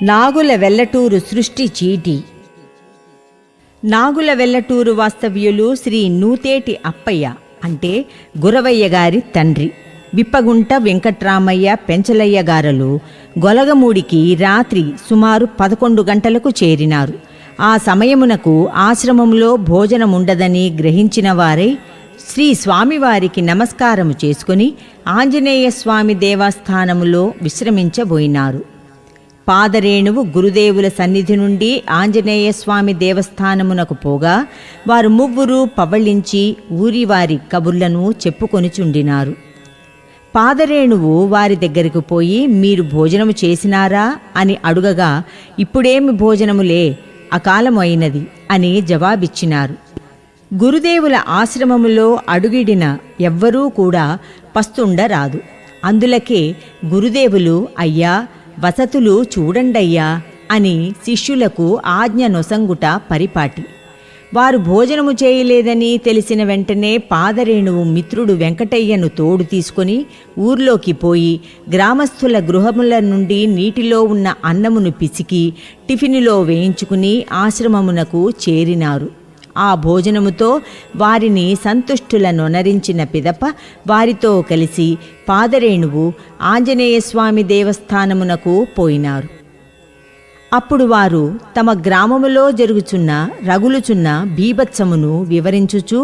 నాగుల వెల్లటూరు సృష్టి చీటి. నాగుల వెల్లటూరు వాస్తవ్యులు శ్రీ నూతేటి అప్పయ్య అంటే గురవయ్య గారి తండ్రి. విప్పగుంట వెంకట్రామయ్య పెంచలయ్య గారలు గొలగమూడికి రాత్రి సుమారు 11 గంటలకు చేరినారు. ఆ సమయమునకు ఆశ్రమంలో భోజనముండదని గ్రహించిన వారై శ్రీ స్వామివారికి నమస్కారము చేసుకుని ఆంజనేయ స్వామి దేవస్థానములో విశ్రమించబోయినారు. పాదరేణువు గురుదేవుల సన్నిధి నుండి ఆంజనేయ స్వామి దేవస్థానమునకు పోగా వారు ముగ్గురు పవళించి ఊరివారి కబుర్లను చెప్పుకొనిచుండినారు. పాదరేణువు వారి దగ్గరకు పోయి, మీరు భోజనము చేసినారా అని అడుగగా, ఇప్పుడేమి భోజనములే, అకాలము అయినది అని జవాబిచ్చినారు. గురుదేవుల ఆశ్రమములో అడుగిడిన ఎవ్వరూ కూడా పస్తుండరాదు. అందులకే గురుదేవులు, అయ్యా వసతులు చూడండయ్యా అని శిష్యులకు ఆజ్ఞ నొసంగుట పరిపాటి. వారు భోజనము చేయలేదని తెలిసిన వెంటనే పాదరేణువు మిత్రుడు వెంకటయ్యను తోడు తీసుకొని ఊర్లోకి పోయి గ్రామస్థుల గృహముల నుండి నీటిలో ఉన్న అన్నమును పిసికి టిఫినులో వేయించుకుని ఆశ్రమమునకు చేరినారు. ఆ భోజనముతో వారిని సంతుష్టులనొనరించిన పిదప వారితో కలిసి పాదరేణువు ఆంజనేయస్వామి దేవస్థానమునకు పోయినారు. అప్పుడు వారు తమ గ్రామములో జరుగుచున్న రగులుచున్న బీభత్సమును వివరించుచూ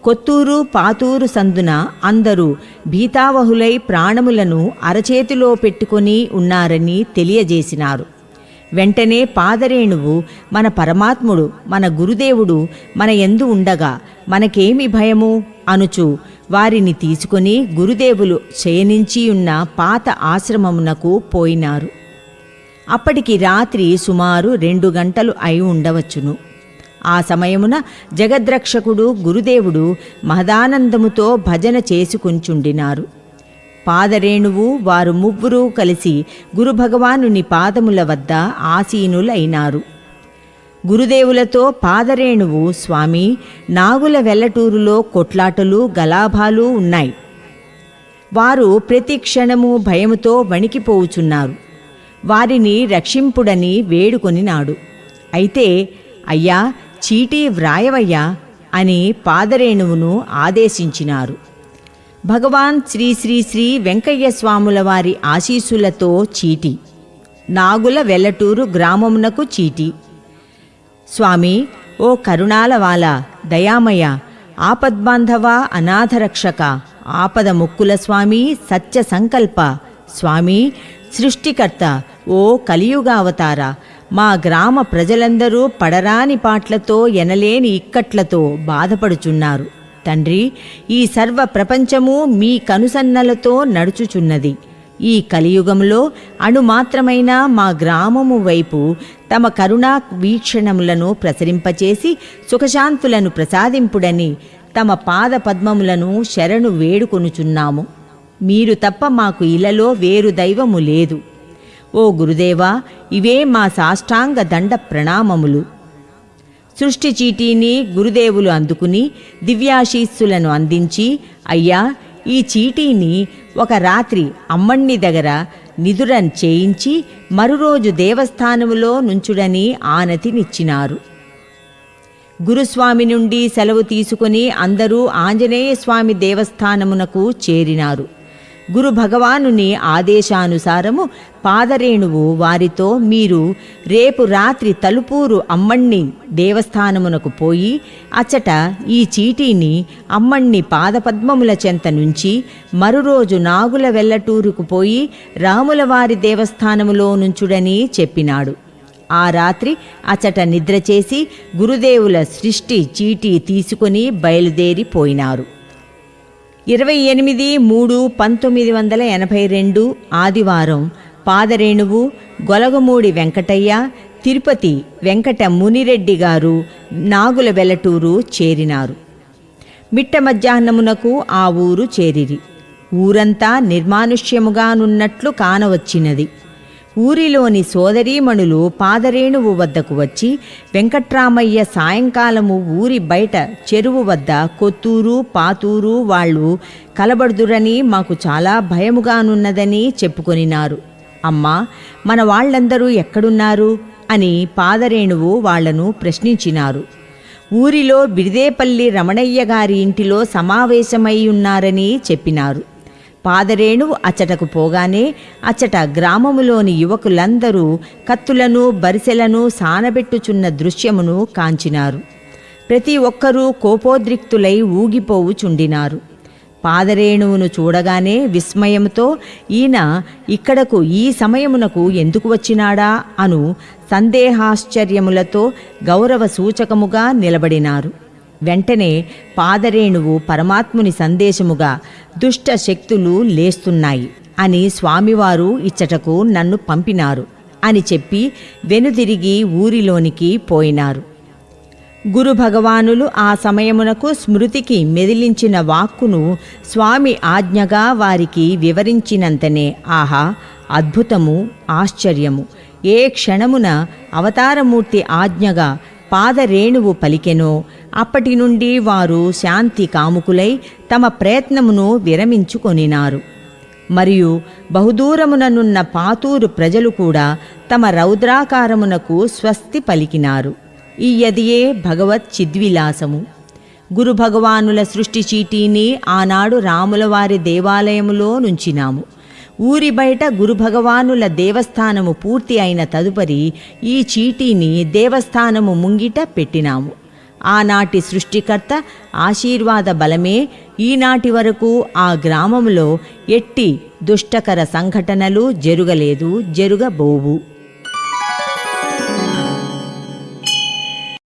కొత్తూరు పాతూరు సందున అందరూ భీతావహులై ప్రాణములను అరచేతిలో పెట్టుకొని ఉన్నారని తెలియజేసినారు. వెంటనే పాదరేణువు, మన పరమాత్ముడు మన గురుదేవుడు మన యందు ఉండగా మనకేమి భయము అనుచు వారిని తీసుకొని గురుదేవులు శయనించియున్న పాత ఆశ్రమమునకు పోయినారు. అప్పటికి రాత్రి సుమారు 2 గంటలు అయి ఉండవచ్చును. ఆ సమయమున జగద్రక్షకుడు గురుదేవుడు మహదానందముతో భజన చేసుకుంచుండినారు. పాదరేణువు వారు ముగ్గురూ కలిసి గురుభగవానుని పాదముల వద్ద ఆసీనులైనారు. గురుదేవులతో పాదరేణువు, స్వామి, నాగుల వెల్లటూరులో కొట్లాటలు గలాభాలు ఉన్నాయి. వారు ప్రతి క్షణము భయముతో వణికిపోవుచున్నారు. వారిని రక్షింపుడని వేడుకొనినాడు. అయితే, అయ్యా చీటీ వ్రాయవయ్యా అని పాదరేణువును ఆదేశించినారు. భగవాన్ శ్రీ శ్రీ శ్రీ వెంకయ్య స్వాముల వారి ఆశీస్సులతో చీటి. నాగుల వెల్లటూరు గ్రామమునకు చీటి. స్వామి, ఓ కరుణాలవాల, దయామయ, ఆపద్బాంధవ, అనాథరక్షక, ఆపద ముక్కుల స్వామి, సత్య సంకల్ప స్వామి, సృష్టికర్త, ఓ కలియుగావతార, మా గ్రామ ప్రజలందరూ పడరాని పాట్లతో ఎనలేని ఇక్కట్లతో బాధపడుచున్నారు. తండ్రి, ఈ సర్వ ప్రపంచము మీ కనుసన్నలతో నడుచుచున్నది. ఈ కలియుగంలో అణుమాత్రమైన మా గ్రామము వైపు తమ కరుణా వీక్షణములను ప్రసరింపచేసి సుఖశాంతులను ప్రసాదింపుడని తమ పాద పద్మములను శరణు వేడుకొనుచున్నాము. మీరు తప్ప మాకు ఇలలో వేరు దైవము లేదు. ఓ గురుదేవా, ఇవే మా సాష్టాంగ దండ ప్రణామములు. సృష్టి చీటీని గురుదేవులు అందుకుని దివ్యాశీస్సులను అందించి, అయ్యా ఈ చీటీని ఒక రాత్రి అమ్మణ్ణి దగ్గర నిదురన్ చేయించి మరురోజు దేవస్థానములో నుంచుడని ఆనతినిచ్చినారు. గురుస్వామి నుండి సెలవు తీసుకుని అందరూ ఆంజనేయ స్వామి దేవస్థానమునకు చేరినారు. గురు భగవానుని ఆదేశానుసారము పాదరేణువు వారితో, మీరు రేపు రాత్రి తలుపూరు అమ్మణ్ణి దేవస్థానమునకు పోయి అచ్చట ఈ చీటీని అమ్మణ్ణి పాదపద్మముల చెంత నుంచి మరురోజు నాగుల వెల్లటూరుకు పోయి రాములవారి దేవస్థానములో నుంచుడని చెప్పినాడు. ఆ రాత్రి అచ్చట నిద్రచేసి గురుదేవుల సృష్టి చీటీ తీసుకుని బయలుదేరిపోయినారు. 28/3/1982 ఆదివారం పాదరేణువు, గొలగమూడి వెంకటయ్య, తిరుపతి వెంకట మునిరెడ్డి గారు నాగుల వెల్లటూరు చేరినారు. మిట్ట మధ్యాహ్నమునకు ఆ ఊరు చేరిరి. ఊరంతా నిర్మానుష్యముగానున్నట్లు కానవచ్చినది. ఊరిలోని సోదరీమణులు పాదరేణువు వద్దకు వచ్చి, వెంకట్రామయ్య సాయంకాలము ఊరి బయట చెరువు వద్ద కొత్తూరు పాతూరు వాళ్ళు కలబడుదురని మాకు చాలా భయముగానున్నదని చెప్పుకొనినారు. అమ్మా, మన వాళ్ళందరూ ఎక్కడున్నారు అని పాదరేణువు వాళ్లను ప్రశ్నించినారు. ఊరిలో బిడిదేపల్లి రమణయ్య గారి ఇంటిలో సమావేశమై ఉన్నారని చెప్పినారు. పాదరేణువు అచ్చటకు పోగానే అచ్చట గ్రామములోని యువకులందరూ కత్తులను బరిసెలను సానబెట్టుచున్న దృశ్యమును కాంచినారు. ప్రతి ఒక్కరూ కోపోద్రిక్తులై ఊగిపోవుచుండినారు. పాదరేణువును చూడగానే విస్మయంతో ఈయన ఇక్కడకు ఈ సమయమునకు ఎందుకు వచ్చినాడా అను సందేహాశ్చర్యములతో గౌరవ సూచకముగా నిలబడినారు. వెంటనే పాదరేణువు పరమాత్ముని సందేశముగా దుష్ట శక్తులు లేస్తున్నాయి అని స్వామివారు ఇచ్చటకు నన్ను పంపినారు అని చెప్పి వెనుదిరిగి ఊరిలోనికి పోయినారు. గురు భగవానులు ఆ సమయమునకు స్మృతికి మెదిలించిన వాక్కును స్వామి ఆజ్ఞగా వారికి వివరించినంతనే ఆహా, అద్భుతము, ఆశ్చర్యము! ఏ క్షణమున అవతారమూర్తి ఆజ్ఞగా పాదరేణువు పలికెనో అప్పటి నుండి వారు శాంతి కాముకులై తమ ప్రయత్నమును విరమించుకొనినారు. మరియు బహుదూరముననున్న పాతూరు ప్రజలు కూడా తమ రౌద్రాకారమునకు స్వస్తి పలికినారు. ఈ యదియే భగవత్ చిద్విలాసము. గురు భగవానుల సృష్టి చీటీని ఆనాడు రాములవారి దేవాలయములో నుంచినాము. ఊరి బయట గురు భగవానుల దేవస్థానము పూర్తి అయిన తదుపరి ఈ చీటీని దేవస్థానము ముంగిట పెట్టినాము. ఆనాటి సృష్టికర్త ఆశీర్వాద బలమే ఈనాటి వరకు ఆ గ్రామములో ఎట్టి దుష్టకర సంఘటనలు జరుగలేదు, జరుగబోవు.